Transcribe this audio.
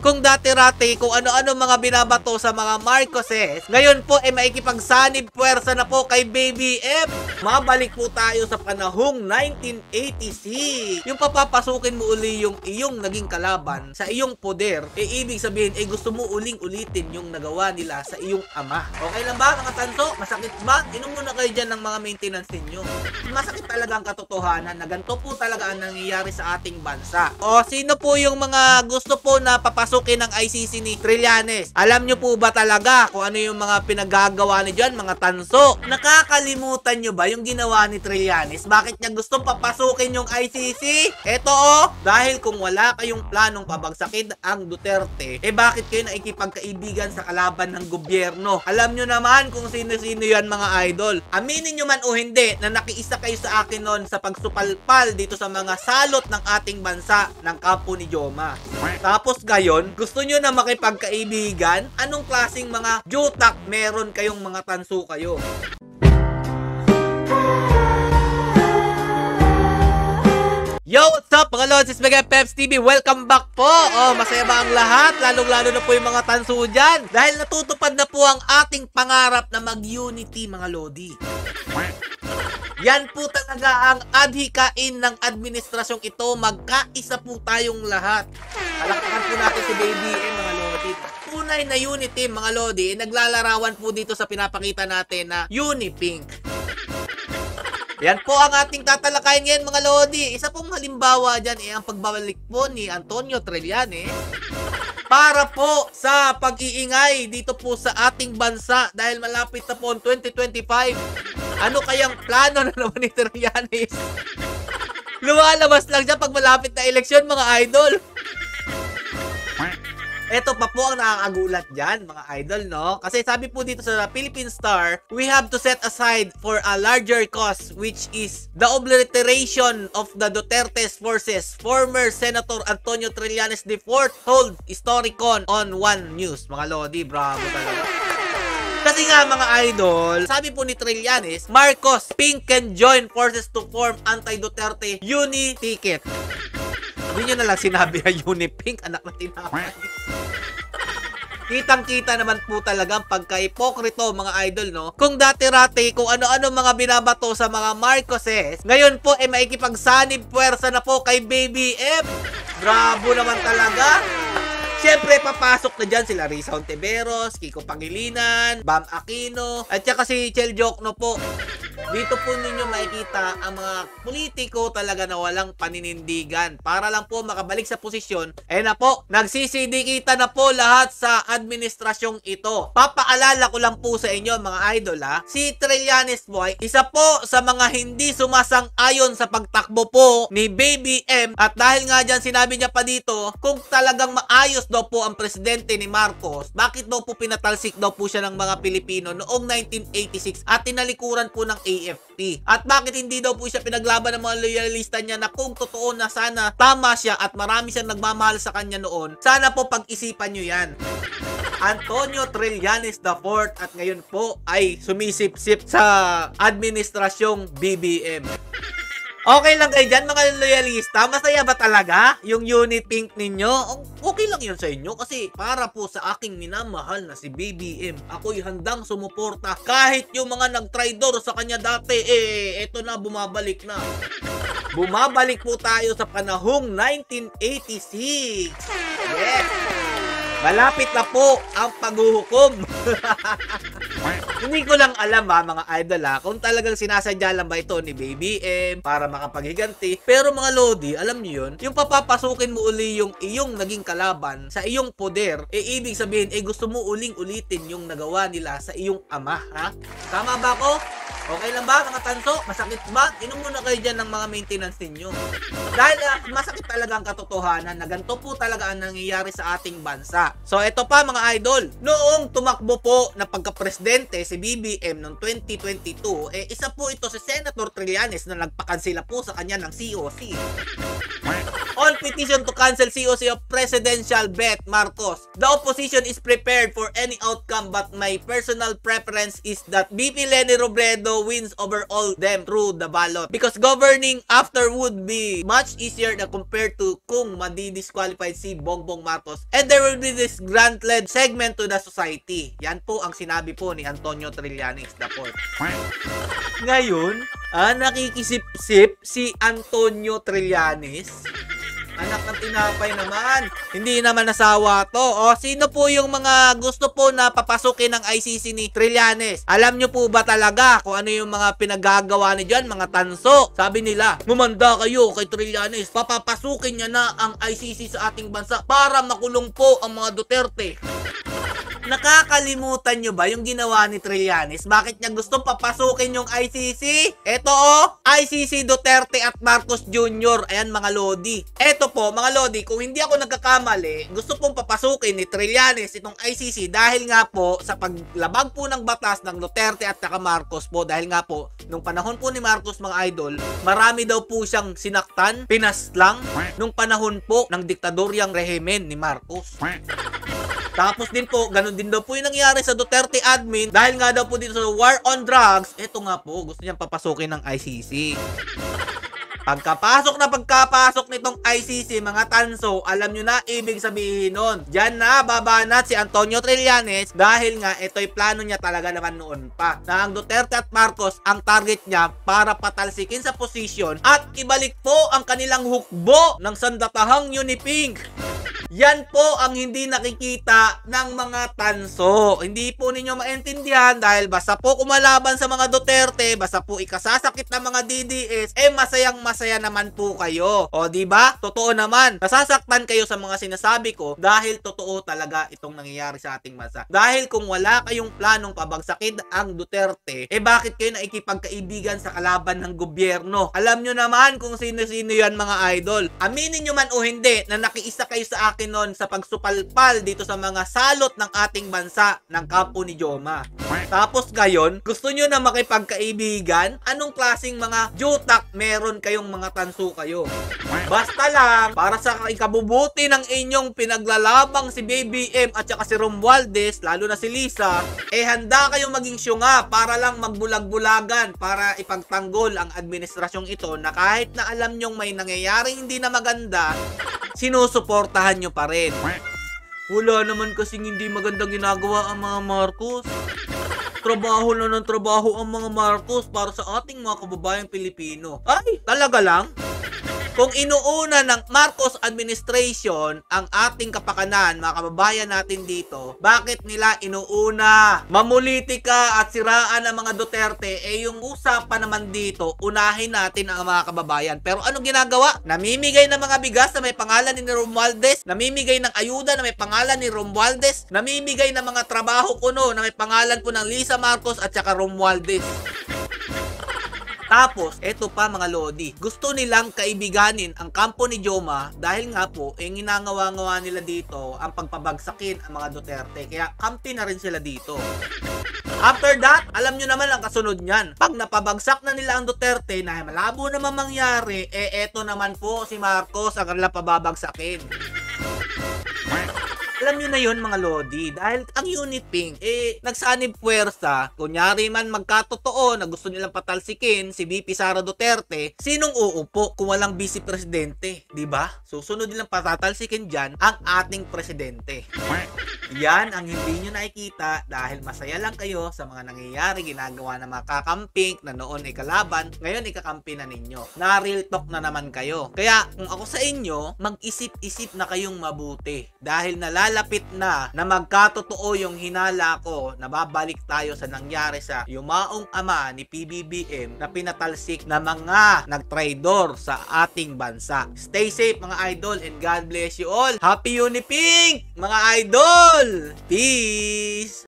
Kung dati-rati kung ano-ano mga binabato sa mga Marcoses, ngayon po ay maikipagsanib puwersa na po kay Baby M. Mabalik po tayo sa panahong 1986. Yung papapasukin mo uli yung iyong naging kalaban sa iyong poder, ibig sabihin gusto mo uling-ulitin yung nagawa nila sa iyong ama. Okay lang ba mga tanso? Masakit ba? Inom muna kayo dyan ng mga maintenance ninyo. Masakit talaga ang katotohanan na ganito po talaga ang nangyayari sa ating bansa. O sino po yung mga gusto po na papasukin ng ICC ni Trillanes? Alam nyo po ba talaga kung ano yung mga pinagagawa ni dyan, mga tanso? Nakakalimutan nyo ba yung ginawa ni Trillanes? Bakit niya gustong papasukin yung ICC? Eto dahil kung wala kayong planong pabagsakin ang Duterte, bakit kayo naikipagkaibigan sa kalaban ng gobyerno? Alam nyo naman kung sino-sino yan mga idol. Aminin nyo man o hindi na nakiisa kayo sa akin noon sa pagsupalpal dito sa mga salot ng ating bansa ng kampo ni Joma. Tapos gayon, gusto nyo na makipagkaibigan? Anong klaseng mga jutak meron kayong mga tanso kayo? Yo, what's up mga lods? It's Mega Peps TV. Welcome back po. Masaya ba ang lahat? Lalong-lalo na po yung mga tanso dyan. Dahil natutupad na po ang ating pangarap na mag-unity mga lodi. Yan po talaga ang adhikain ng administrasyong ito. Magkaisa po tayong lahat. Palakpakan po natin si Baby M mga lodi. Tunay na unity mga lodi, naglalarawan po dito sa pinapakita natin na Unipink. Yan po ang ating tatalakayin ngayon mga lodi. Isa pong halimbawa dyan ang pagbabalik po ni Antonio Trillanes para po sa pag-iingay dito po sa ating bansa dahil malapit na po ang 2025. Ano kayang plano na naman ni Trillanes? Lumalabas lang siya pag malapit na eleksyon mga idol. Ito pa po ang nakakagulat dyan, mga idol, no? Kasi sabi po dito sa Philippine Star, we have to set aside for a larger cause, which is the obliteration of the Duterte's forces. Former Senator Antonio Trillanes IV told Historicon on One News. Mga lodi, bravo talaga. Kasi nga mga idol, sabi po ni Trillanes, Marcos, Pink can join forces to form anti-Duterte uni-ticket. Hindi nyo na lang sinabi na Unipink, anak na tinapay. Kitang-kita naman po talaga ang pagka-ipokrito mga idol, no? Kung dati-rati kung ano-ano mga binabato sa mga Marcoses, ngayon po ay maikipagsanib puwersa na po kay Baby M. Bravo naman talaga. Siyempre, papasok na dyan sila Risa Hontiveros, Kiko Pangilinan, Bam Aquino, at saka si Chel Jokno po. Dito po ninyo makikita ang mga politiko talaga na walang paninindigan. Para lang po makabalik sa posisyon, na po, nagsisidikita na po lahat sa administrasyong ito. Papaalala ko lang po sa inyo mga idol si Trillanes po ay isa po sa mga hindi sumasang-ayon sa pagtakbo po ni Baby M. At dahil nga dyan sinabi niya pa dito, kung talagang maayos daw po ang presidente ni Marcos, bakit daw po pinatalsik daw po siya ng mga Pilipino noong 1986 at tinalikuran po ng AFP? At bakit hindi daw po siya pinaglaban ng mga loyalista niya na kung totoo na sana tama siya at marami siyang nagmamahal sa kanya noon, sana po pag-isipan nyo yan. Antonio Trillanes IV at ngayon po ay sumisip-sip sa administrasyong BBM. Okay lang kayo dyan mga loyalista? Masaya ba talaga yung Unipink ninyo? Okay lang yun sa inyo kasi para po sa aking minamahal na si BBM, ako'y handang sumuporta kahit yung mga nagtraidor sa kanya dati, eto na, bumabalik na. Bumabalik po tayo sa panahong 1986. Yes! Malapit na po ang paghuhukom. Hindi ko lang alam mga idol kung talagang sinasadya lang ba ito ni Baby M para makapaghiganti. Pero mga lodi, alam niyo yun, yung papapasukin mo uli yung iyong naging kalaban sa iyong poder, ibig sabihin, gusto mo uling-ulitin yung nagawa nila sa iyong ama, ha? Tama ba ako? Okay lang ba mga tanso? Masakit ba? Inom muna kayo dyan ng mga maintenance ninyo. Dahil masakit talaga ang katotohanan na ganito po talaga ang nangyayari sa ating bansa. So ito pa mga idol, noong tumakbo po na pagka-presidente si BBM noong 2022, isa po ito si Senator Trillanes na nagpakansela po sa kanya ng COC. On petition to cancel COC of Presidential Bet Marcos, the opposition is prepared for any outcome but my personal preference is that BP Leni Robredo Panlo wins over all them through the ballot. Because governing after would be much easier na compared to kung madi-disqualified si Bongbong Marcos. And there will be this grant-led segment to the society. Yan po ang sinabi po ni Antonio Trillanes IV. Ngayon, nakikisip-sip si Antonio Trillanes. Anak ng tinapay naman. Hindi naman nasawa to. O, sino po yung mga gusto po na papasukin ng ICC ni Trillanes? Alam nyo po ba talaga kung ano yung mga pinagagawa ni dyan, mga tanso? Sabi nila, gumanda kayo kay Trillanes. Papapasukin niya na ang ICC sa ating bansa para makulong po ang mga Duterte. Nakakalimutan nyo ba yung ginawa ni Trillanes? Bakit niya gustong papasukin yung ICC? Eto ICC Duterte at Marcos Jr. Ayan mga lodi. Eto po mga lodi, kung hindi ako nagkakamali, gusto pong papasukin ni Trillanes itong ICC dahil nga po sa paglabag po ng batas ng Duterte at saka Marcos po. Dahil nga po, nung panahon po ni Marcos mga idol, marami daw po siyang sinaktan, pinaslang, nung panahon po ng diktadoryang rehimen ni Marcos. Tapos din po, ganun din daw po yung nangyari sa Duterte admin dahil nga daw po dito sa war on drugs. Ito nga po, gusto niyang papasukin ng ICC. Pagkapasok nitong ICC, mga tanso, alam nyo na ibig sabihin nun. Diyan na babanat si Antonio Trillanes dahil nga ito'y plano niya talaga naman noon pa. Na ang Duterte at Marcos ang target niya para patalsikin sa posisyon at ibalik po ang kanilang hukbo ng sandatahang Unipink. Yan po ang hindi nakikita ng mga tanso. Hindi po ninyo maintindihan dahil basta po kumalaban sa mga Duterte, basta po ikasasakit ng mga DDS, masayang-masaya naman po kayo. O di ba? Totoo naman. Nasasaktan kayo sa mga sinasabi ko dahil totoo talaga itong nangyayari sa ating bansa. Dahil kung wala kayong planong pabagsakin ang Duterte, bakit kayo nakikipagkaibigan sa kalaban ng gobyerno? Alam nyo naman kung sino-sino yan mga idol. Aminin nyo man o hindi na nakiisa kayo sa akin noon sa pagsupalpal dito sa mga salot ng ating bansa ng kampo ni Joma. Tapos ngayon, gusto nyo na makipagkaibigan? Anong klaseng mga jutak meron kayong mga tanso kayo? Basta lang, para sa ikabubuti ng inyong pinaglalabang si BBM at saka si Romualdez, lalo na si Lisa, handa kayong maging syunga para lang magbulag-bulagan para ipagtanggol ang administrasyong ito na kahit na alam nyong may nangyayaring hindi na maganda, sinusuportahan nyo pa rin. Wala naman kasing hindi magandang ginagawa ang mga Marcos. Trabaho na ng trabaho ang mga Marcos para sa ating mga kababayang Pilipino. Ay, talaga lang? Kung inuuna ng Marcos administration ang ating kapakanan, mga kababayan natin dito, bakit nila inuuna? Mamulitika at siraan ang mga Duterte, yung usapan naman dito, unahin natin ang mga kababayan. Pero ano ginagawa? Namimigay ng mga bigas na may pangalan ni Romualdez, namimigay ng ayuda na may pangalan ni Romualdez, namimigay ng mga trabaho kuno na may pangalan po ng Lisa Marcos at saka Romualdez. Tapos, eto pa mga lodi, gusto nilang kaibiganin ang kampo ni Joma dahil nga po, ginangawa-ngawa nila dito ang pagpabagsakin ang mga Duterte. Kaya kampi na rin sila dito. After that, alam nyo naman ang kasunod niyan. Pag napabagsak na nila ang Duterte na malabo naman mangyari, eto naman po si Marcos ang kanilang pababagsakin. Alam nyo na yun mga lodi, dahil ang Unipink, nagsanib puwersa, kunyari man magkatotoo na gusto nilang patalsikin si VP Sara Duterte, sinong uupo kung walang vice presidente, di ba? Susunod nilang patatalsikin dyan ang ating presidente. Yan ang hindi nyo nakikita dahil masaya lang kayo sa mga nangyayari, ginagawa ng mga kakamping na noon ay kalaban, ngayon ikakampi na ninyo. Na real talk na naman kayo. Kaya kung ako sa inyo, mag-isip-isip na kayong mabuti dahil nalalapit na magkatotoo yung hinala ko na babalik tayo sa nangyari sa yumaong ama ni PBBM na pinatalsik na mga nagtraidor sa ating bansa. Stay safe mga idol and God bless you all. Happy Unipink mga idol! Peace!